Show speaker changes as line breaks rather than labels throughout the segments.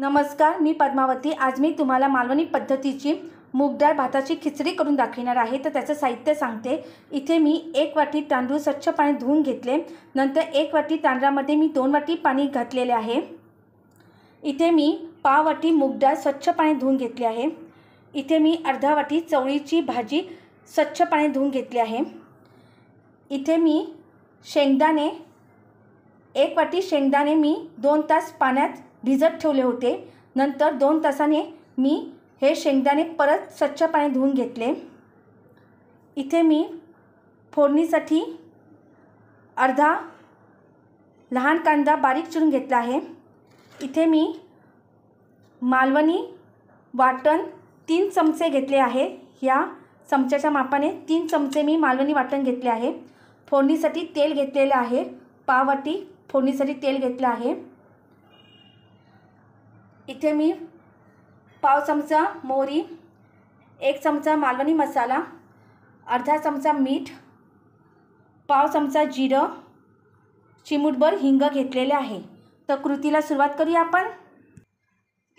नमस्कार, मी पद्मावती। आज मी तुम्हाला मालवणी पद्धतीची मूग डाळ भाताची खिचडी करून दाखवणार आहे। तर त्याचं साहित्य सांगते। इथे मी 1 वाटी तांदूळ स्वच्छ पाणी धुवून घेतले। नंतर 1 वाटी तांदळामध्ये मी 2 वाटी पाणी घातलेले आहे। इथे मी पाव वाटी मूग डाळ स्वच्छ पाणी धुवून घेतली आहे। इथे मी अर्धा वाटी चवळीची भाजी स्वच्छ पाणी धुवून घेतली आहे। इथे मी शेंगदाणे 1 वाटी शेंगदाणे मी 2 तास पाण्यात भिजत ठेवले होते। नंतर 2 तासाने मी हे शेंगदाणे परत स्वच्छ पाणी धुवून घेतले। इथे मी फोडणीसाठी अर्धा लहान कांदा बारीक चिरून घेतला आहे। इथे मी मालवणी वाटण 3 चमचे घेतले आहे। या चमच्याच्या मापाने 3 चमचे मी मालवणी वाटण घेतले आहे। फोडणीसाठी तेल घेतलेले आहे। पाव वाटी फोडणीसाठी तेल घेतले आहे। इथे मी पाव चमचा मोहरी, 1 चमचा मालवणी मसाला, अर्धा चमचा मीठ, पाव चमचा जिरं, चिमूटभर हिंग घेतलेले आहे। तर कृतीला सुरुवात करूया आपण।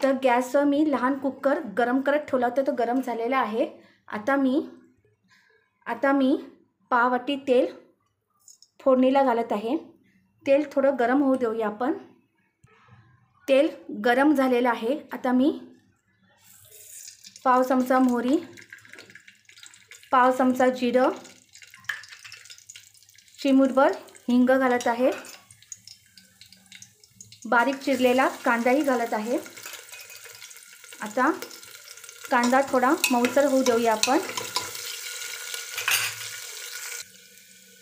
तर गॅसवर मी लहान कुकर गरम करत ठेवला होता, तो गरम झालेला आहे। आता मी पाव वाटी तेल फोडणीला घालत आहे। तेल थोडं गरम होऊ देऊया आपण। तेल गरम झालेलं आहे। आता मी पाव चमचा मोहरी, पाव चमचा जिरं, चिमूटभर हिंग घालत आहे। बारीक चिरलेला कांदाही घालत आहे। आता कांदा थोडा मऊसर होऊ देऊया आपण।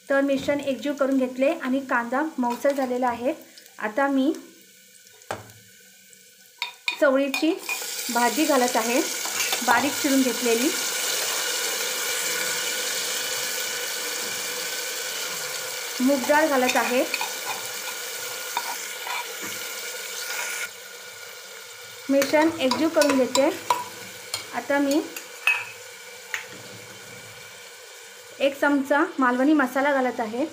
तर मिश्रण एकजीव करून घेतले आणि कांदा मऊसर झालेला आहे। आता मी चवळीची भाजी घालत आहे, बारीक चिरून घेतलेली। मूग डाळ घालत आहे। मिश्रण एकजीव करून घेते। आता मी 1 चमचा मालवणी मसाला घालत आहे,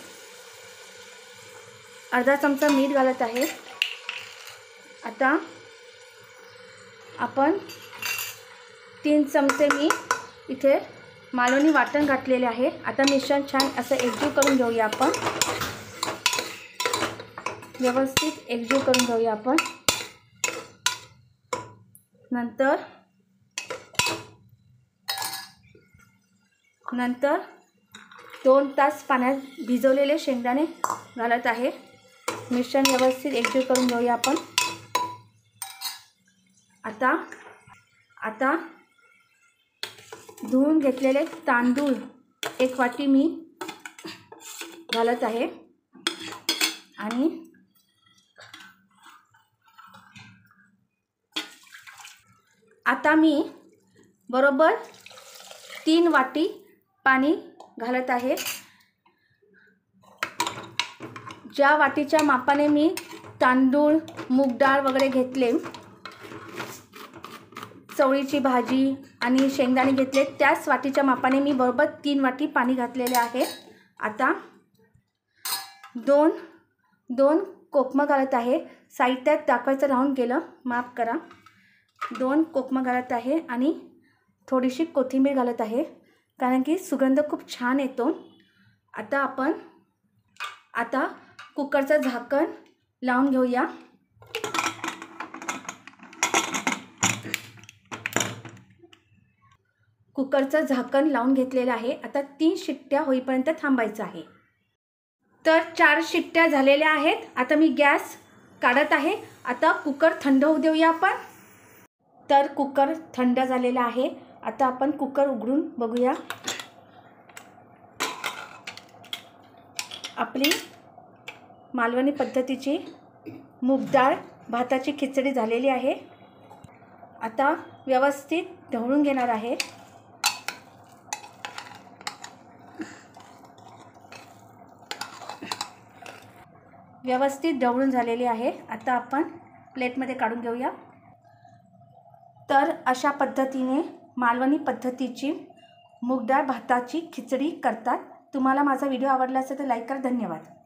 अर्धा चमचा मीठ घालत आहे। आता आपण 3 चमचे मी इथे मालवणी वाटण घातलेले आहे। आता मिश्रण छान असं एकजीव करून घेऊया आपण। व्यवस्थित एकजीव करून घेऊया आपण। नंतर 2 तास पाण्यात भिजवलेले शेंगदाणे घालत आहे। मिश्रण व्यवस्थित एकजीव करून घेऊया आपण। आता धुवून घेतलेले तांदूळ 1 वाटी मी घालत आहे आणि आता मी बरोबर 3 वाटी पाणी घालत आहे। ज्या वाटीच्या मापाने मी तांदूळ, मूग डाळ वगैरे घेतले, चवळीची भाजी आणि शेंगदाणे घेतले, त्याच वाटीच्या मापाने मी बरोबर 3 वाटी पाणी घातलेले आहे। आता 2 कोकमं घालत आहे। साहित्यात दाखवायचं राहून गेलं, माफ करा। 2 कोकमं घालत आहे आणि थोडीशी कोथिंबीर घालत आहे, कारण की सुगंध खूप छान येतो। आता कुकरचं झाकण लावून घेऊया। कुकरचं झाकण लावून घेतलेलं आहे। आता 3 शिट्ट्या होईपर्यंत थांबायचं आहे। तर 4 शिट्ट्या झालेल्या आहेत। आता मी गॅस काढत आहे। आता कुकर थंड होऊ देऊया आपण। तर कुकर थंड झालेला आहे। आता आपण कुकर उघडून बघूया। आपली मालवणी पद्धतीची मूग डाळ भाताची खिचडी झालेली आहे। आता व्यवस्थित ढवळून घेणार आहे। व्यवस्थित ढवळून झालेली आहे। आता आपण प्लेटमध्ये काढून घेऊया। तर अशा पद्धतीने मालवणी पद्धतीची मूग डाळ भाताची खिचडी करतात। तुम्हाला माझा व्हिडिओ आवडला असेल तर लाईक करा। धन्यवाद।